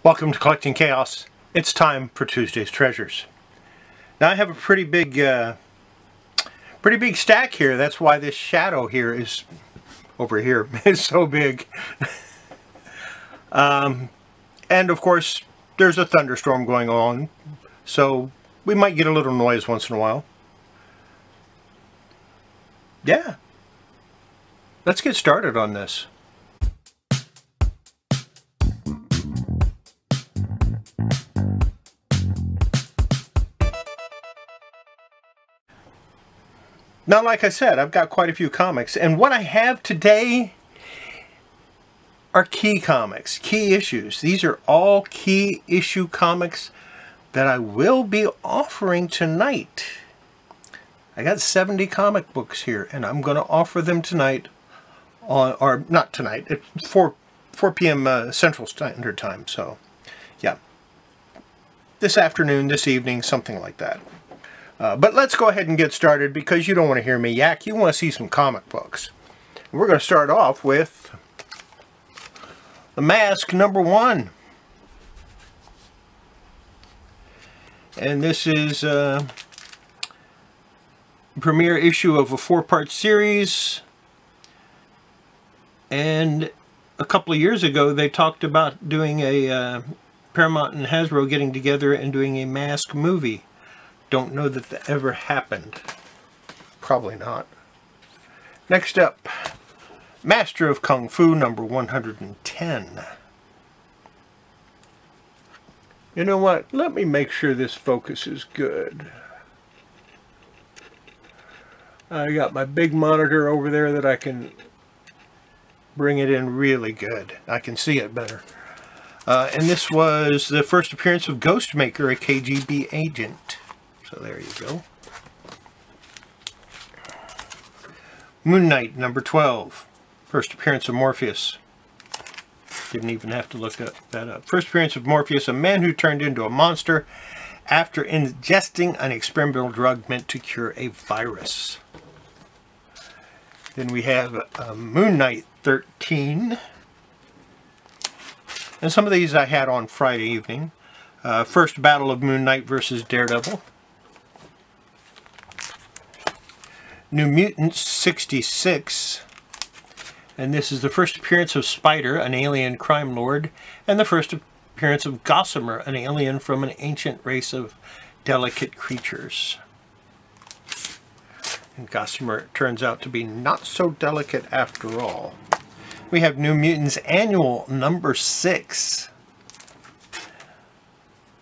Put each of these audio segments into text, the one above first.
Welcome to Collecting Chaos. It's time for Tuesday's Treasures. Now I have a pretty big stack here. That's why this shadow here is over here is so big. And of course, there's a thunderstorm going on, so we might get a little noise once in a while. Yeah. Let's get started on this. Now, like I said, I've got quite a few comics, and what I have today are key comics, key issues. These are all key issue comics that I will be offering tonight. I got 70 comic books here, and I'm going to offer them tonight, or not tonight, at 4 p.m. Central Standard Time. So, yeah, this afternoon, this evening, something like that. But let's go ahead and get started because you don't want to hear me yak. You want to see some comic books. We're going to start off with The Mask #1. And this is a premiere issue of a 4-part series. And a couple of years ago they talked about doing a Paramount and Hasbro getting together and doing a Mask movie. Don't know that that ever happened. Probably not. Next up, Master of Kung Fu #110. You know what? Let me make sure this focus is good. I got my big monitor over there that I can bring it in really good. I can see it better. And this was the first appearance of Ghostmaker, a KGB agent. So there you go. Moon Knight #12. First appearance of Morpheus. Didn't even have to look that up. First appearance of Morpheus, a man who turned into a monster after ingesting an experimental drug meant to cure a virus. Then we have Moon Knight 13. And some of these I had on Friday evening. First battle of Moon Knight versus Daredevil. New Mutants 66, and this is the first appearance of Spider, an alien crime lord, and the first appearance of Gossamer, an alien from an ancient race of delicate creatures. And Gossamer turns out to be not so delicate after all. We have New Mutants Annual #6.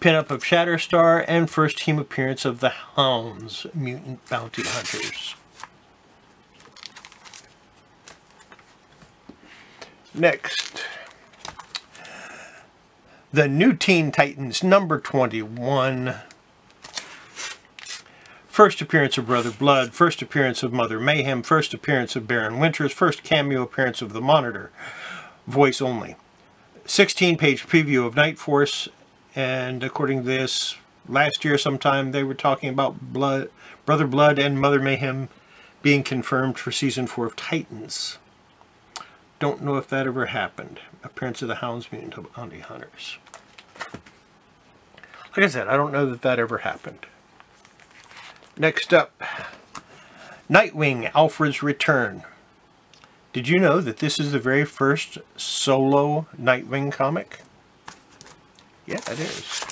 Pinup of Shatterstar, and first team appearance of the Hounds, mutant bounty hunters. Next, the New Teen Titans #21. First appearance of Brother Blood, first appearance of Mother Mayhem, first appearance of Baron Winters, first cameo appearance of the Monitor, voice only. 16-page preview of Night Force, and according to this, last year sometime they were talking about Brother Blood and Mother Mayhem being confirmed for Season 4 of Titans. Don't know if that ever happened. Appearance of the Hounds, mutant bounty hunters. Like I said, I don't know that that ever happened. Next up, Nightwing, Alfred's Return. Did you know that this is the very first solo Nightwing comic? Yeah, it is.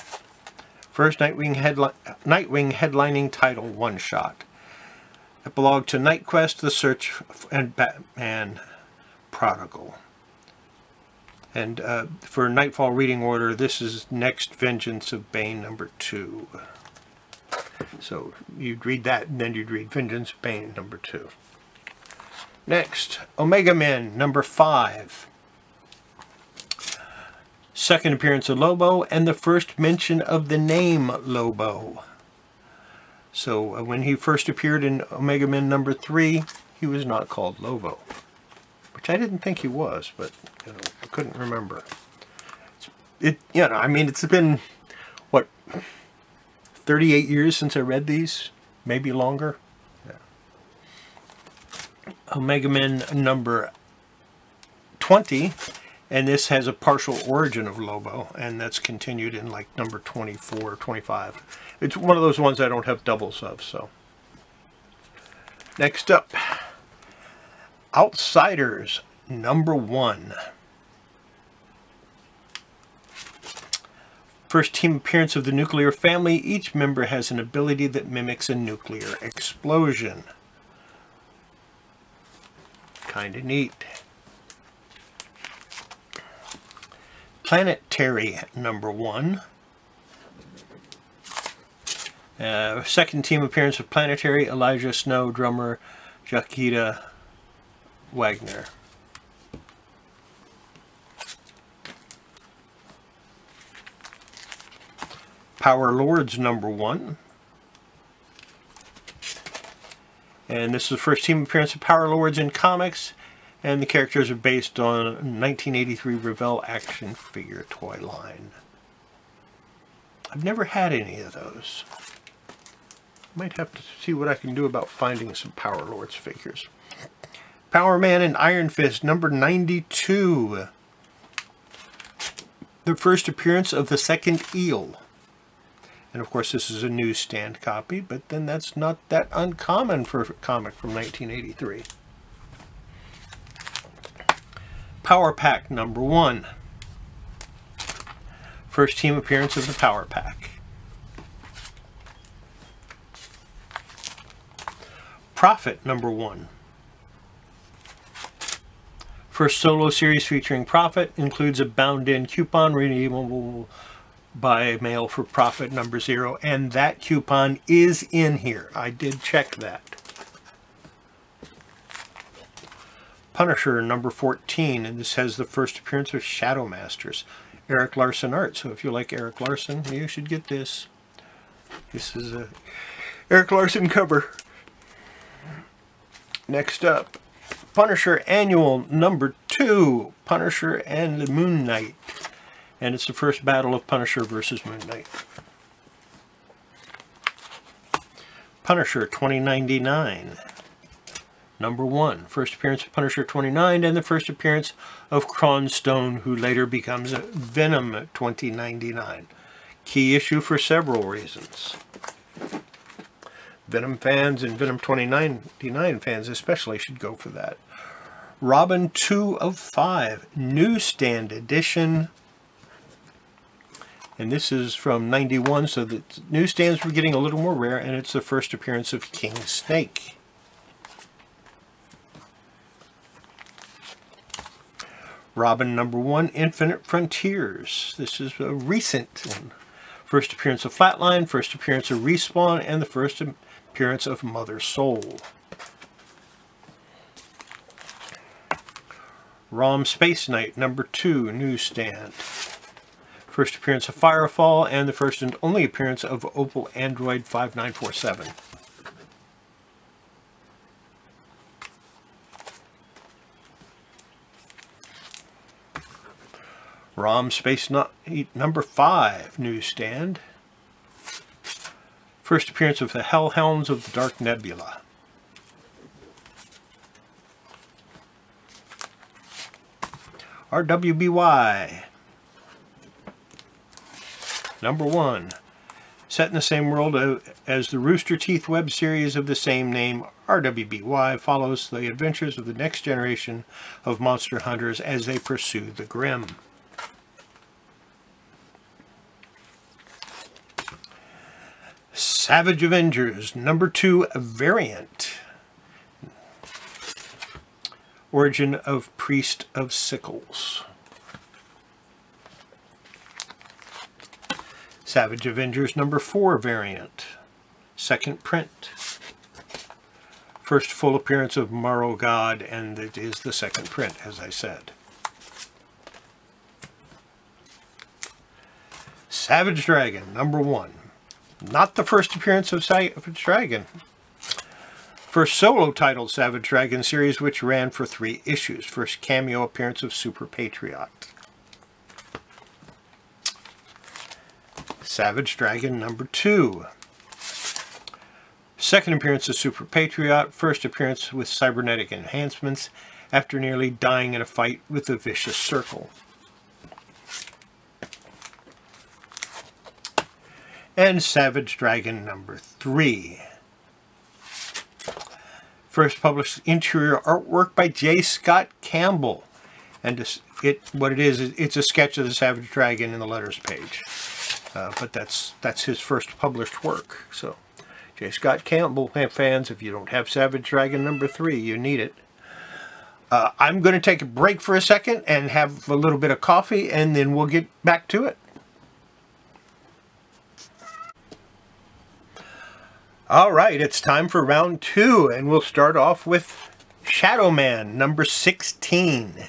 First Nightwing headlining title one-shot. Epilogue to Night Quest, The Search, and Batman Prodigal. And for Nightfall reading order, this is Next Vengeance of Bane #2. So you'd read that, and then you'd read Vengeance of Bane #2. Next, Omega Men #5. Second appearance of Lobo, and the first mention of the name Lobo. So when he first appeared in Omega Men #3, he was not called Lobo. Which I didn't think he was, but you know, I couldn't remember. I mean, it's been, what, 38 years since I read these? Maybe longer? Yeah. Omega Men #20, And this has a partial origin of Lobo, and that's continued in like number 24 or 25. It's one of those ones I don't have doubles of, so. Next up, Outsiders, number 1. First team appearance of the nuclear family. Each member has an ability that mimics a nuclear explosion. Kinda neat. Planetary, number 1. Second team appearance of Planetary, Elijah Snow, drummer, Jakita Wagner. Power Lords, number 1. And this is the first team appearance of Power Lords in comics. And the characters are based on 1983 Revell action figure toy line. I've never had any of those. Might have to see what I can do about finding some Power Lords figures. Power Man and Iron Fist, number 92. The first appearance of the second Eel. And of course this is a newsstand copy, but then that's not that uncommon for a comic from 1983. Power Pack, number 1. First team appearance of the Power Pack. Prophet, number 1. First solo series featuring Prophet, includes a bound-in coupon redeemable by mail for Prophet number 0, and that coupon is in here. I did check that. Punisher, number 14, and this has the first appearance of Shadow Masters. Eric Larson art, so if you like Eric Larson, you should get this. This is a Eric Larson cover. Next up, Punisher Annual, number 2, Punisher and the Moon Knight. And it's the first battle of Punisher versus Moon Knight. Punisher 2099. Number 1, first appearance of Punisher 29, and the first appearance of Cronstone, who later becomes Venom 2099. Key issue for several reasons. Venom fans and Venom 2099 fans especially should go for that. Robin 2 of 5, newsstand edition. And this is from 91, so the newsstands were getting a little more rare, and it's the first appearance of King Snake. Robin number 1, Infinite Frontiers. This is a recent one. First appearance of Flatline, first appearance of Respawn, and the first appearance of Mother Soul. ROM Space Knight number 2, newsstand. First appearance of Firefall, and the first and only appearance of Opal Android 5947. ROM Space Knight number 5, newsstand. First appearance of the Hellhounds of the Dark Nebula. RWBY number 1. Set in the same world as the Rooster Teeth web series of the same name, RWBY follows the adventures of the next generation of monster hunters as they pursue the Grim. Savage Avengers number 2, variant. Origin of Priest of Sickles. Savage Avengers number 4, variant. Second print. First full appearance of Morrow God, and it is the second print, as I said. Savage Dragon number 1. Not the first appearance of Savage Dragon. First solo titled Savage Dragon series, which ran for 3 issues. First cameo appearance of Super Patriot. Savage Dragon number 2. Second appearance of Super Patriot. First appearance with cybernetic enhancements. after nearly dying in a fight with the Vicious Circle. And Savage Dragon #3. First published interior artwork by J. Scott Campbell. And it's a sketch of the Savage Dragon in the letters page. But that's his first published work. So, J. Scott Campbell fans, if you don't have Savage Dragon #3, you need it. I'm going to take a break for a second and have a little bit of coffee, and then we'll get back to it. All right, it's time for round 2, and we'll start off with Shadow Man #16.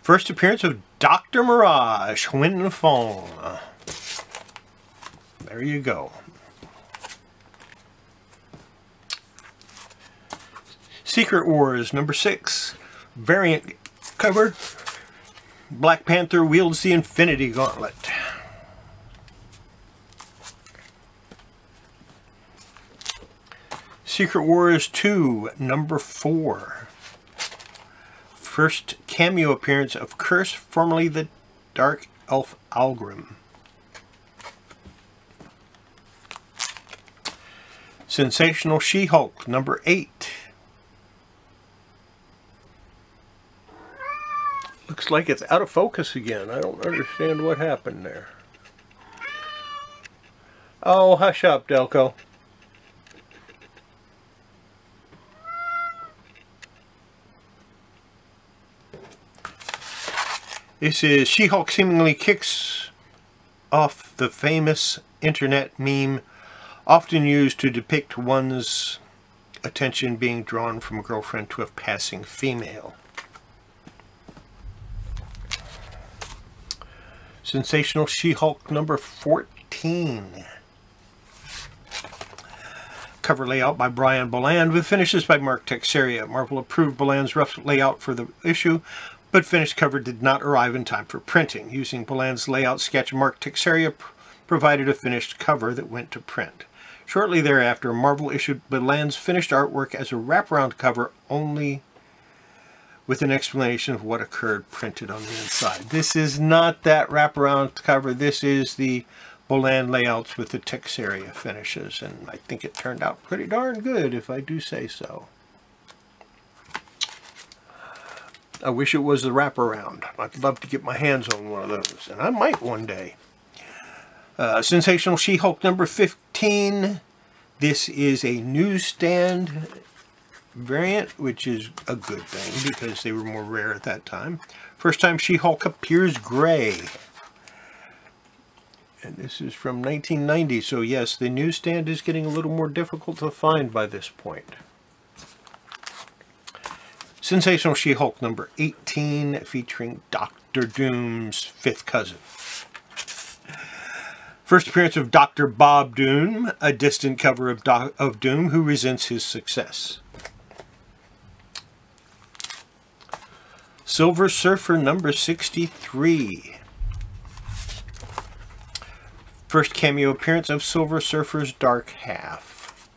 First appearance of Dr. Mirage, Huyn Fong. There you go. Secret Wars #6. Variant cover. Black Panther wields the Infinity Gauntlet. Secret Wars 2 #4. First cameo appearance of Curse, formerly the Dark Elf Algrim. Sensational She-Hulk #8. Looks like it's out of focus again. I don't understand what happened there. Oh, hush up, Delco. This is She-Hulk seemingly kicks off the famous internet meme often used to depict one's attention being drawn from a girlfriend to a passing female. Sensational She-Hulk #14. Cover layout by Brian Boland with finishes by Mark Texeira. Marvel approved Boland's rough layout for the issue, but finished cover did not arrive in time for printing. Using Boland's layout sketch, Mark Texeira provided a finished cover that went to print. Shortly thereafter, Marvel issued Boland's finished artwork as a wraparound cover only, with an explanation of what occurred printed on the inside. This is not that wraparound cover. This is the Boland layouts with the Texeira finishes, and I think it turned out pretty darn good, if I do say so. I wish it was the wraparound. I'd love to get my hands on one of those, and I might one day. Sensational She-Hulk #15. This is a newsstand variant, which is a good thing because they were more rare at that time. First time She-Hulk appears gray. And this is from 1990, so yes, the newsstand is getting a little more difficult to find by this point. Sensational She-Hulk #18, featuring Dr. Doom's fifth cousin. First appearance of Dr. Bob Doom, a distant cover of Doom who resents his success. Silver Surfer #63. First cameo appearance of Silver Surfer's Dark Half.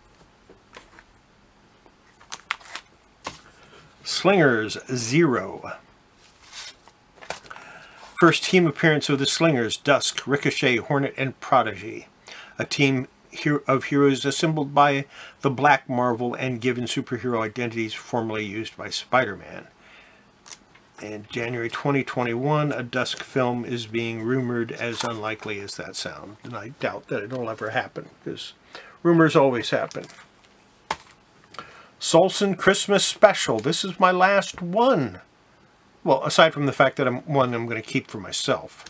Slingers 0. First team appearance of the Slingers, Dusk, Ricochet, Hornet, and Prodigy. A team of heroes assembled by the Black Marvel and given superhero identities formerly used by Spider-Man. In January 2021, a Dusk film is being rumored, as unlikely as that sounds. And I doubt that it'll ever happen, because rumors always happen. Solson Christmas Special. This is my last one. Well, aside from the fact that I'm going to keep for myself.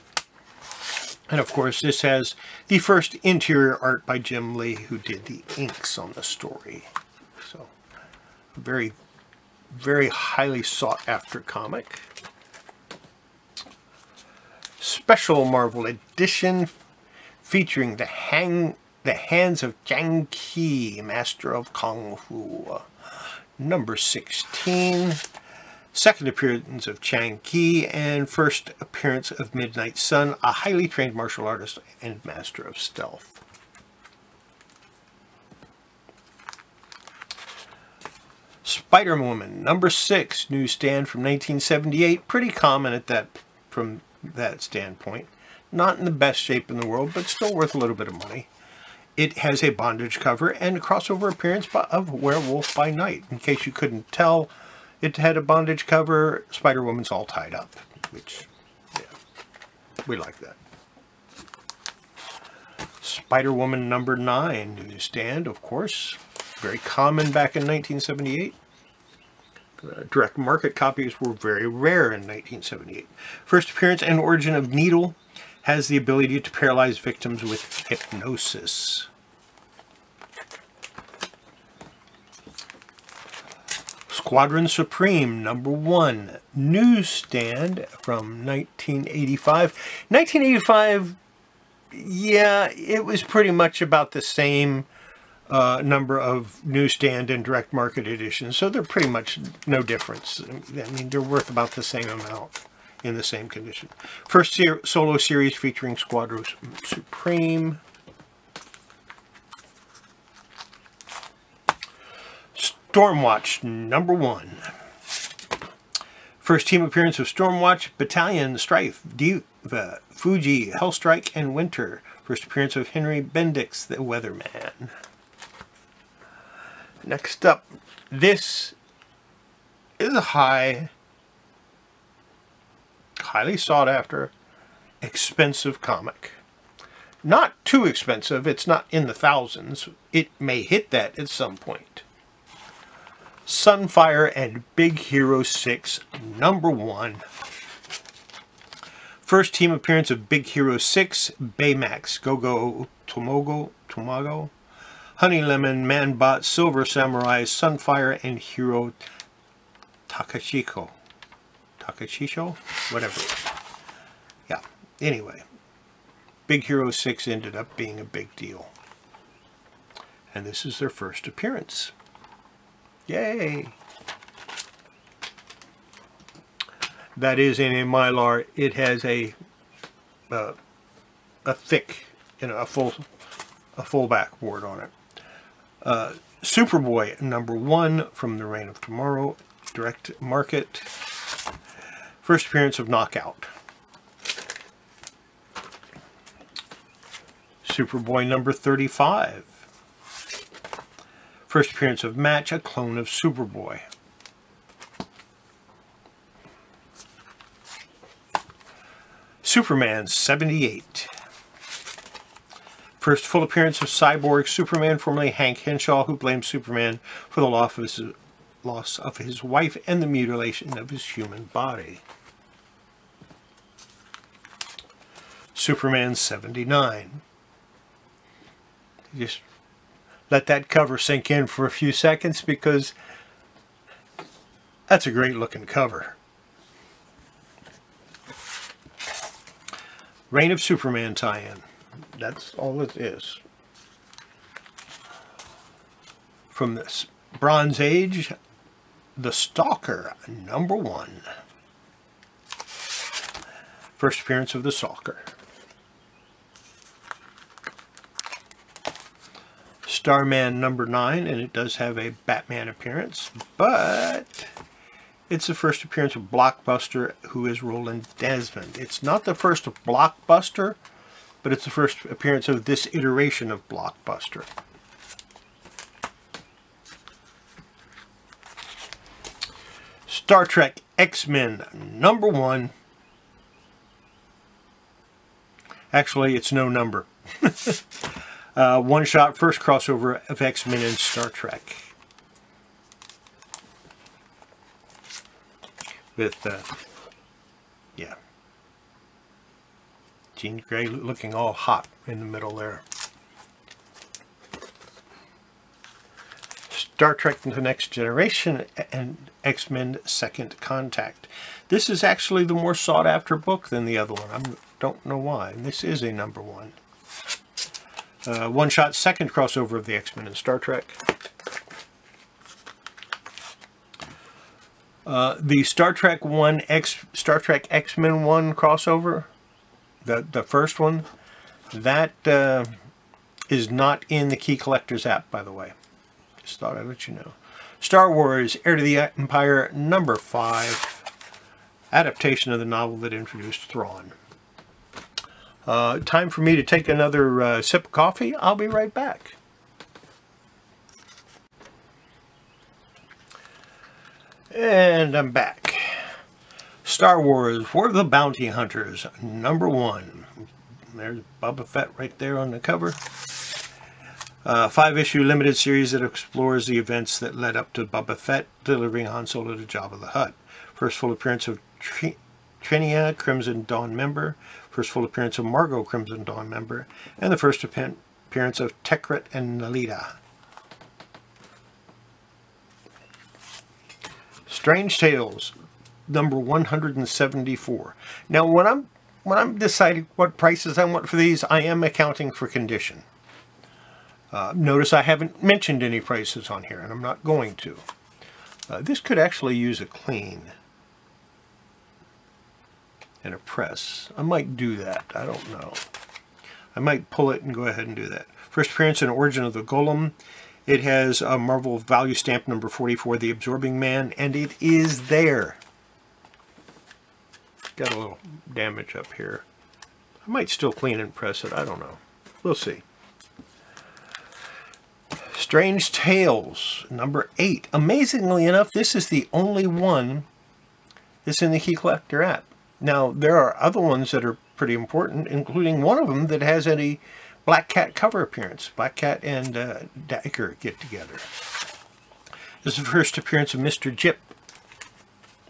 And of course, this has the first interior art by Jim Lee, who did the inks on the story. So, very, very highly sought after comic. Special Marvel edition featuring the hands of Jiang Qi, Master of Kung Fu. #16. Second appearance of Jiang Qi, and first appearance of Midnight Sun, a highly trained martial artist and master of stealth. Spider-Woman, number 6, newsstand from 1978. Pretty common at that, from that standpoint. Not in the best shape in the world, but still worth a little bit of money. It has a bondage cover and a crossover appearance of Werewolf by Night. In case you couldn't tell, it had a bondage cover. Spider-Woman's all tied up, which, yeah, we like that. Spider-Woman number 9, newsstand, of course. Very common back in 1978. Direct market copies were very rare in 1978. First appearance and origin of Needle. Has the ability to paralyze victims with hypnosis. Squadron Supreme, number 1, newsstand from 1985. 1985, yeah, it was pretty much about the same number of newsstand and direct market editions, so they're pretty much no difference. I mean, they're worth about the same amount in the same condition. First solo series featuring Squadron Supreme. Stormwatch, number 1. First team appearance of Stormwatch, Battalion, Strife, Diva, Fuji, Hellstrike, and Winter. First appearance of Henry Bendix, the Weatherman. Next up, this is a highly sought after, expensive comic. Not too expensive, it's not in the thousands. It may hit that at some point. Sunfire and Big Hero 6, number 1. First team appearance of Big Hero 6, Baymax, Go-Go Tomago, Honey Lemon, Manbot, Silver Samurai, Sunfire, and Hero Takashisho? Whatever. Yeah, anyway. Big Hero 6 ended up being a big deal. And this is their first appearance. Yay! That is in a Mylar. It has a thick, a full backboard on it. Superboy number 1 from the Reign of Tomorrow, direct market. First appearance of Knockout. Superboy number 35. First appearance of Match, a clone of Superboy. Superman 78. First full appearance of Cyborg Superman, formerly Hank Henshaw, who blames Superman for the loss of his wife and the mutilation of his human body. Superman 79. Just let that cover sink in for a few seconds, because that's a great looking cover. Reign of Superman tie-in. That's all it is. From this Bronze Age, The Stalker, number 1. First appearance of the Stalker. Starman number 9, and it does have a Batman appearance, but it's the first appearance of Blockbuster, who is Roland Desmond. It's not the first of Blockbuster, but it's the first appearance of this iteration of Blockbuster. Star Trek X-Men number 1. Actually, it's no number. One-shot first crossover of X-Men and Star Trek. With, yeah. Jean Grey looking all hot in the middle there. Star Trek The Next Generation and X-Men Second Contact. This is actually the more sought after book than the other one. I don't know why. And this is a number 1. One-shot second crossover of the X-Men and Star Trek. The Star Trek X-Men 1 crossover, the first one, that is not in the Key Collectors app, by the way. Just thought I'd let you know. Star Wars, Heir to the Empire, number 5. Adaptation of the novel that introduced Thrawn. Time for me to take another sip of coffee. I'll be right back. And I'm back. Star Wars, War of the Bounty Hunters, number 1. There's Boba Fett right there on the cover. 5-issue limited series that explores the events that led up to Boba Fett delivering Han Solo to Jabba the Hutt. First full appearance of Trinia, Crimson Dawn member. First full appearance of Margot, Crimson Dawn member. And the first appearance of Tekret and Nalita. Strange Tales, number 174. Now, when I'm deciding what prices I want for these, I am accounting for condition. Notice I haven't mentioned any prices on here, and I'm not going to. This could actually use a clean and a press. I might do that. I don't know. I might pull it and go ahead and do that. First appearance in Origin of the Golem. It has a Marvel value stamp number 44, The Absorbing Man, and it is there. Got a little damage up here. I might still clean and press it. I don't know. We'll see. Strange Tales, number 8. Amazingly enough, this is the only one that's in the Key Collector app. Now, there are other ones that are pretty important, including one of them that has a Black Cat cover appearance. Black Cat and Dagger get together. This is the first appearance of Mr. Jip,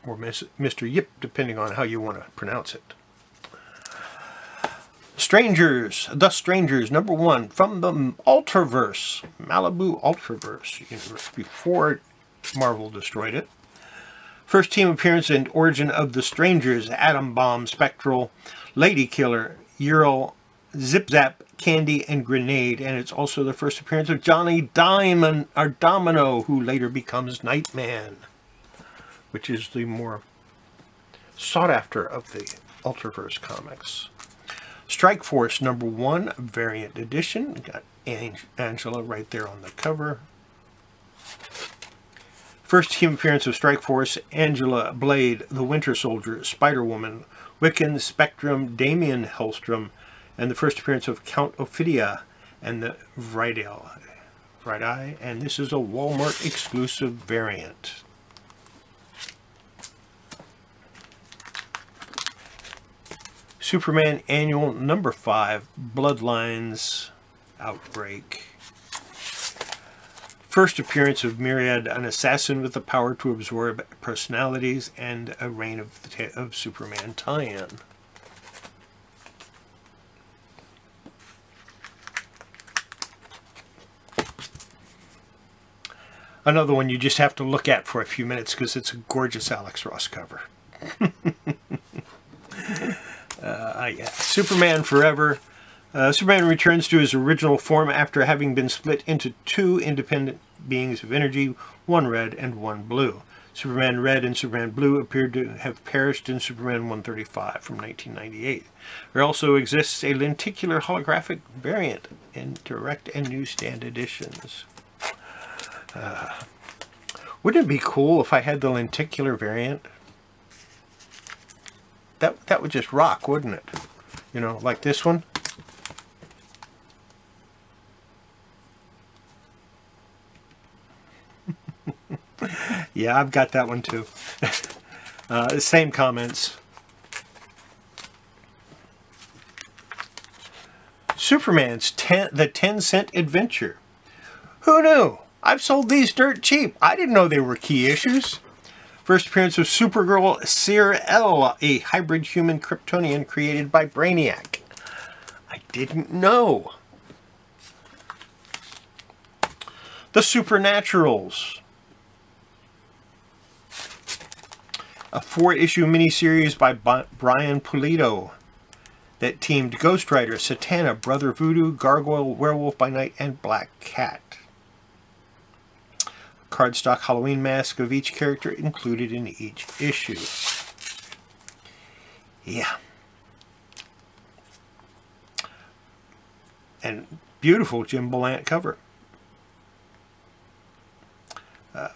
or Mr. Yip, depending on how you want to pronounce it. The Strangers, number 1, from the Ultraverse, Malibu Ultraverse, before Marvel destroyed it. First team appearance in Origin of the Strangers, Atom Bomb, Spectral, Lady Killer, Ural, Zip Zap, Candy, and Grenade, and it's also the first appearance of Johnny Diamond, or Domino, who later becomes Nightman, which is the more sought after of the Ultraverse comics. Strike Force, number 1, variant edition. Got Angela right there on the cover. First team appearance of Strike Force, Angela, Blade, the Winter Soldier, Spider-Woman, Wiccan, Spectrum, Damian Hellstrom, and the first appearance of Count Ophidia and the Right Eye, and this is a Walmart exclusive variant. Superman Annual number 5, Bloodlines Outbreak. First appearance of Myriad, an assassin with the power to absorb personalities, and a Reign of Superman tie-in. Another one you just have to look at for a few minutes because it's a gorgeous Alex Ross cover. Yeah. Superman Forever. Superman returns to his original form after having been split into 2 independent beings of energy, one red and one blue. Superman Red and Superman Blue appeared to have perished in Superman 135 from 1998. There also exists a lenticular holographic variant in direct and newsstand editions. Wouldn't it be cool if I had the lenticular variant? That would just rock, wouldn't it? You know, like this one. Yeah, I've got that one too. Same comments. Superman's the 10-cent adventure. Who knew? I've sold these dirt cheap. I didn't know they were key issues. First appearance of Supergirl Seer L, a hybrid human Kryptonian created by Brainiac. I didn't know. The Supernaturals. A 4-issue miniseries by Brian Pulido that teamed Ghost Rider, Satana, Brother Voodoo, Gargoyle, Werewolf by Night, and Black Cat. Cardstock Halloween mask of each character included in each issue. Yeah. And beautiful Jim Belant cover.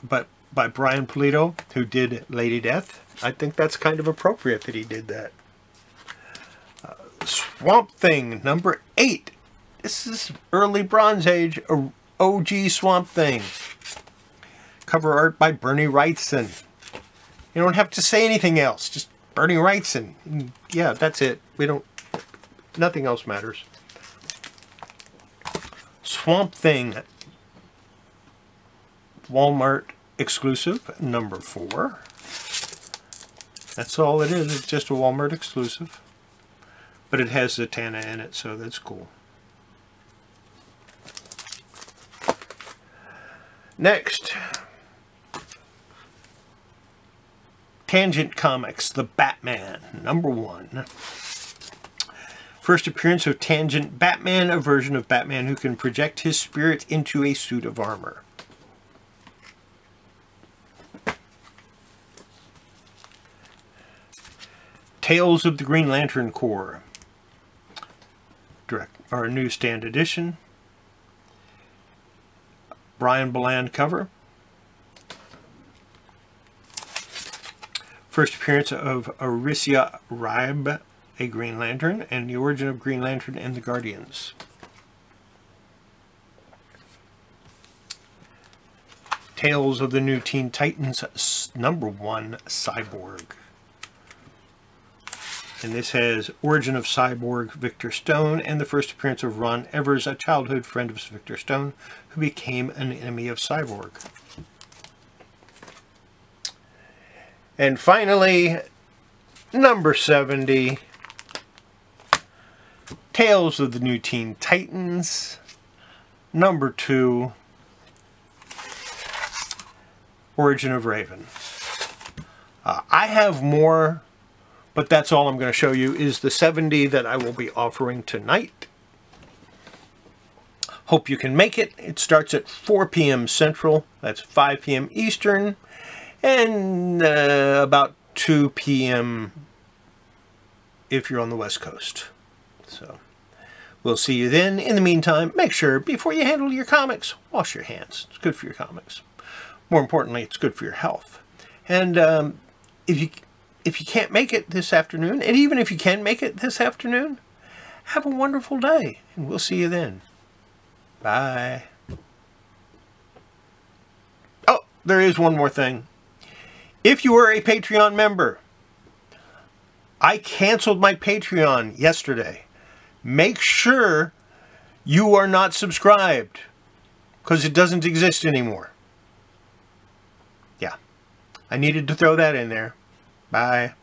but by Brian Pulido, who did Lady Death. I think that's kind of appropriate that he did that. Swamp Thing, number 8. This is early Bronze Age, OG Swamp Thing. Cover art by Bernie Wrightson. You don't have to say anything else, just Bernie Wrightson. Yeah, that's it. Nothing else matters. Swamp Thing, Walmart exclusive, number 4. That's all it is. It's just a Walmart exclusive. But it has Zatanna in it, so that's cool. Next, Tangent Comics, The Batman, number 1. First appearance of Tangent Batman, a version of Batman who can project his spirit into a suit of armor. Tales of the Green Lantern Corps, our newsstand edition. Brian Bland cover. First appearance of Aricia Ribe, a Green Lantern, and the origin of Green Lantern and the Guardians. Tales of the New Teen Titans, number 1, Cyborg. And this has origin of Cyborg, Victor Stone, and the first appearance of Ron Evers, a childhood friend of Victor Stone, who became an enemy of Cyborg. And finally, number 70, Tales of the New Teen Titans, number 2, Origin of Raven. I have more, but that's all I'm going to show you is the 70 that I will be offering tonight. Hope you can make it. It starts at 4 p.m. Central. That's 5 p.m. Eastern. And about 2 p.m. if you're on the West Coast. So we'll see you then. In the meantime, make sure before you handle your comics, wash your hands. It's good for your comics. More importantly, it's good for your health. And if you can't make it this afternoon, and even if you can make it this afternoon, have a wonderful day, and we'll see you then. Bye. Oh, there is one more thing. If you are a Patreon member, I canceled my Patreon yesterday. Make sure you are not subscribed, because it doesn't exist anymore. Yeah, I needed to throw that in there. Bye.